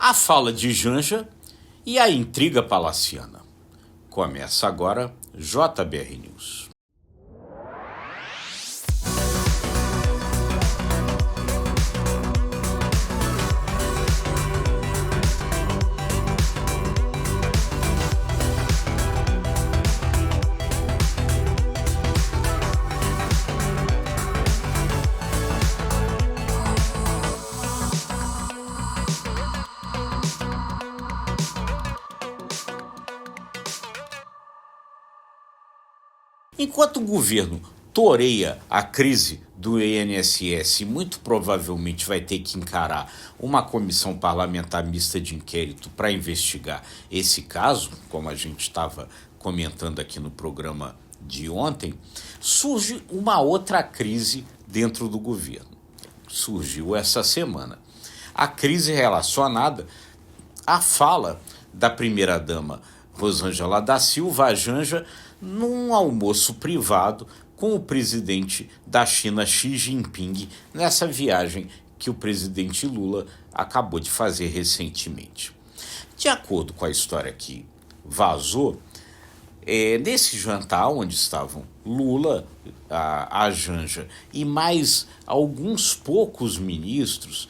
A fala de Janja e a intriga palaciana. Começa agora JBR News. Enquanto o governo toreia a crise do INSS e muito provavelmente vai ter que encarar uma comissão parlamentar mista de inquérito para investigar esse caso, como a gente estava comentando aqui no programa de ontem, surge uma outra crise dentro do governo. Surgiu essa semana. A crise relacionada à fala da primeira-dama Rosângela da Silva, a Janja, num almoço privado com o presidente da China, Xi Jinping, nessa viagem que o presidente Lula acabou de fazer recentemente. De acordo com a história que vazou, nesse jantar onde estavam Lula, a Janja e mais alguns poucos ministros,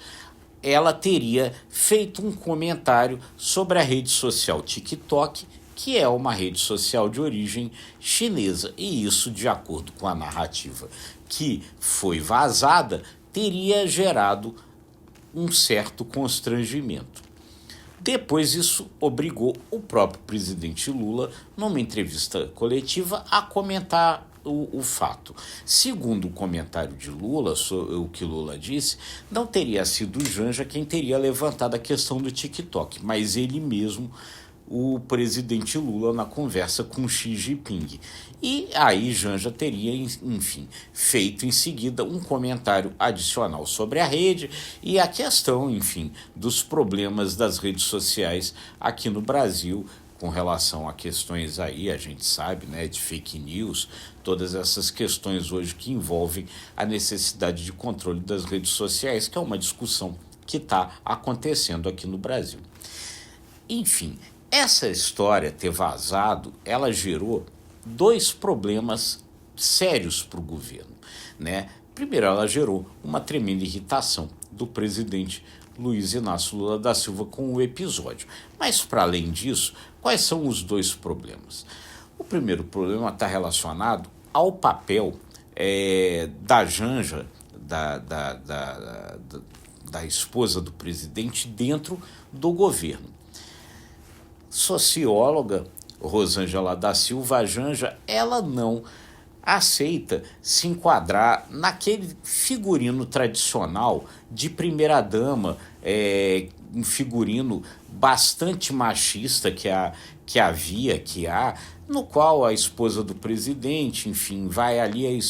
ela teria feito um comentário sobre a rede social TikTok, que é uma rede social de origem chinesa. E isso, de acordo com a narrativa que foi vazada, teria gerado um certo constrangimento. Depois isso obrigou o próprio presidente Lula, numa entrevista coletiva, a comentar o fato. Segundo o comentário de Lula, o que Lula disse, não teria sido Janja quem teria levantado a questão do TikTok, mas ele mesmo, o presidente Lula, na conversa com Xi Jinping. E aí Janja teria, enfim, feito em seguida um comentário adicional sobre a rede e a questão, enfim, dos problemas das redes sociais aqui no Brasil, com relação a questões aí, a gente sabe, né, de fake news, todas essas questões hoje que envolvem a necessidade de controle das redes sociais, que é uma discussão que está acontecendo aqui no Brasil. Enfim, essa história ter vazado, ela gerou dois problemas sérios para o governo, né? Primeiro, ela gerou uma tremenda irritação do presidente Luiz Inácio Lula da Silva com o episódio. Mas, para além disso, quais são os dois problemas? O primeiro problema está relacionado ao papel da Janja, da esposa do presidente, dentro do governo. Socióloga Rosângela da Silva, a Janja, ela não aceita se enquadrar naquele figurino tradicional de primeira-dama, um figurino bastante machista que há, no qual a esposa do presidente, enfim, vai ali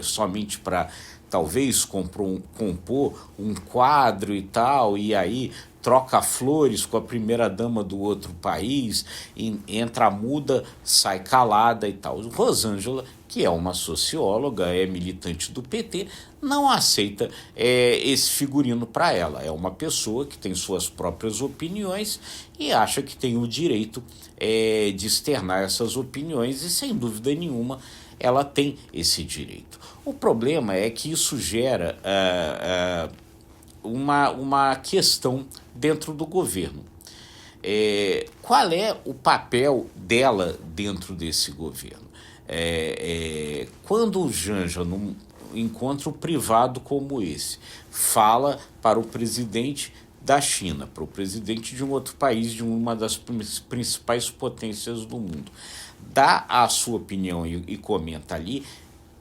somente para talvez compor um quadro e tal, e aí troca flores com a primeira-dama do outro país, entra muda, sai calada e tal. Rosângela, que é uma socióloga, é militante do PT, não aceita esse figurino para ela. É uma pessoa que tem suas próprias opiniões e acha que tem o direito de externar essas opiniões e, sem dúvida nenhuma, ela tem esse direito. O problema é que isso gera uma questão dentro do governo. Qual é o papel dela dentro desse governo? Quando o Janja, num encontro privado como esse, fala para o presidente da China, para o presidente de um outro país, de uma das principais potências do mundo, dá a sua opinião e comenta ali,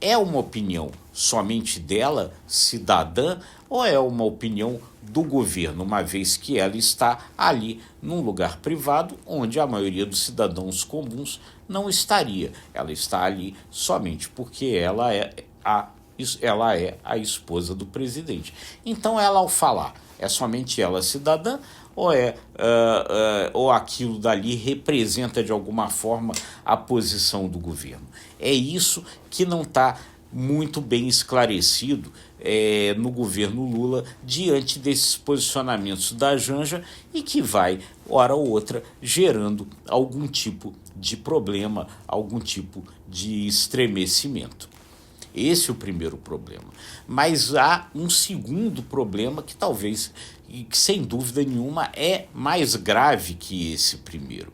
é uma opinião somente dela, cidadã, ou é uma opinião do governo, uma vez que ela está ali num lugar privado onde a maioria dos cidadãos comuns não estaria. Ela está ali somente porque ela é a esposa do presidente. Então ela, ao falar, é somente ela cidadã ou aquilo dali representa de alguma forma a posição do governo? É isso que não está muito bem esclarecido no governo Lula diante desses posicionamentos da Janja e que vai, hora ou outra, gerando algum tipo de problema, algum tipo de estremecimento. Esse é o primeiro problema. Mas há um segundo problema que talvez, e que sem dúvida nenhuma, é mais grave que esse primeiro.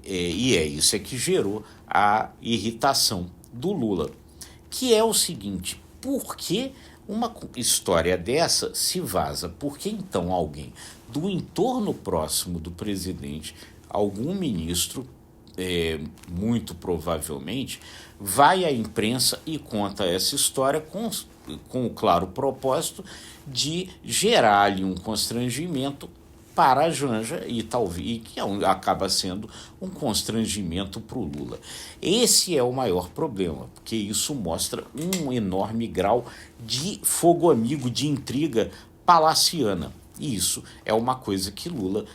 E é isso que gerou a irritação do Lula, que é o seguinte: por que uma história dessa se vaza? Por que então alguém do entorno próximo do presidente, algum ministro, muito provavelmente, vai à imprensa e conta essa história com o claro propósito de gerar ali um constrangimento para a Janja e talvez que acaba sendo um constrangimento para o Lula. Esse é o maior problema, porque isso mostra um enorme grau de fogo amigo, de intriga palaciana. E isso é uma coisa que Lula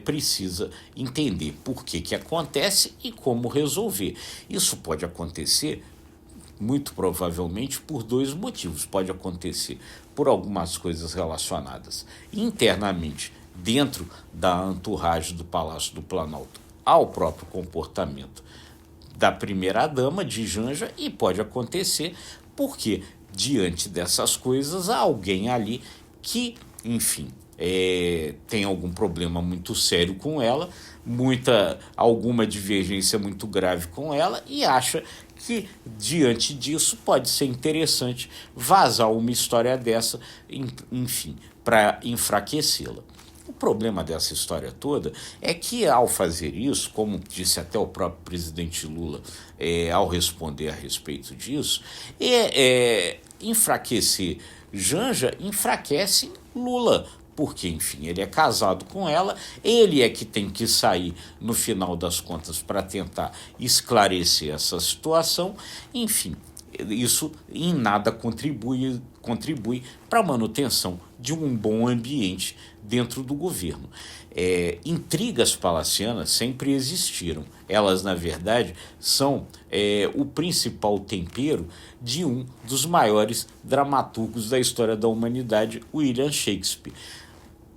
precisa entender por que acontece e como resolver. Isso pode acontecer, muito provavelmente, por dois motivos. Pode acontecer por algumas coisas relacionadas internamente, dentro da entourage do Palácio do Planalto, ao próprio comportamento da primeira-dama de Janja, e pode acontecer porque, diante dessas coisas, há alguém ali que, enfim, tem algum problema muito sério com ela, alguma divergência muito grave com ela, e acha que, diante disso, pode ser interessante vazar uma história dessa, enfim, para enfraquecê-la. O problema dessa história toda é que, ao fazer isso, como disse até o próprio presidente Lula ao responder a respeito disso, enfraquecer Janja enfraquece Lula, porque, enfim, ele é casado com ela, ele é que tem que sair, no final das contas, para tentar esclarecer essa situação, enfim. Isso em nada contribui para a manutenção de um bom ambiente dentro do governo. Intrigas palacianas sempre existiram. Elas, na verdade, são o principal tempero de um dos maiores dramaturgos da história da humanidade, William Shakespeare.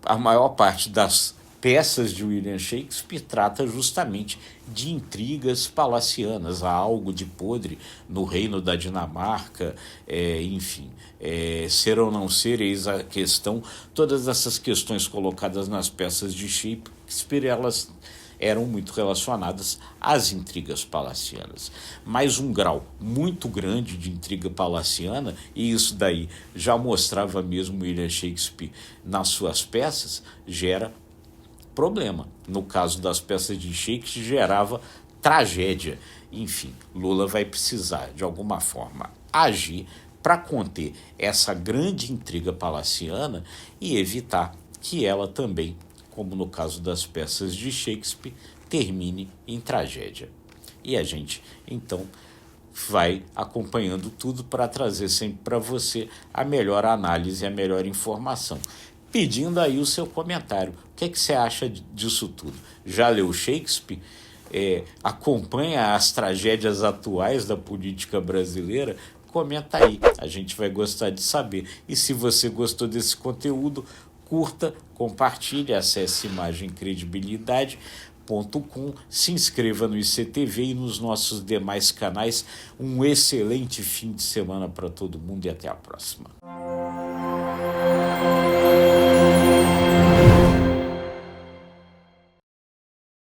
A maior parte das peças de William Shakespeare trata justamente de intrigas palacianas. Há algo de podre no reino da Dinamarca, enfim, ser ou não ser, eis a questão. Todas essas questões colocadas nas peças de Shakespeare, elas eram muito relacionadas às intrigas palacianas. Mas um grau muito grande de intriga palaciana, e isso daí já mostrava mesmo William Shakespeare nas suas peças, gera problema. No caso das peças de Shakespeare, gerava tragédia. Enfim, Lula vai precisar, de alguma forma, agir para conter essa grande intriga palaciana e evitar que ela também, como no caso das peças de Shakespeare, termine em tragédia. E a gente, então, vai acompanhando tudo para trazer sempre para você a melhor análise e a melhor informação. Pedindo aí o seu comentário. O que você acha disso tudo? Já leu Shakespeare? Acompanha as tragédias atuais da política brasileira? Comenta aí, a gente vai gostar de saber. E se você gostou desse conteúdo, curta, compartilhe, acesse imagemcredibilidade.com, se inscreva no ICTV e nos nossos demais canais. Um excelente fim de semana para todo mundo e até a próxima.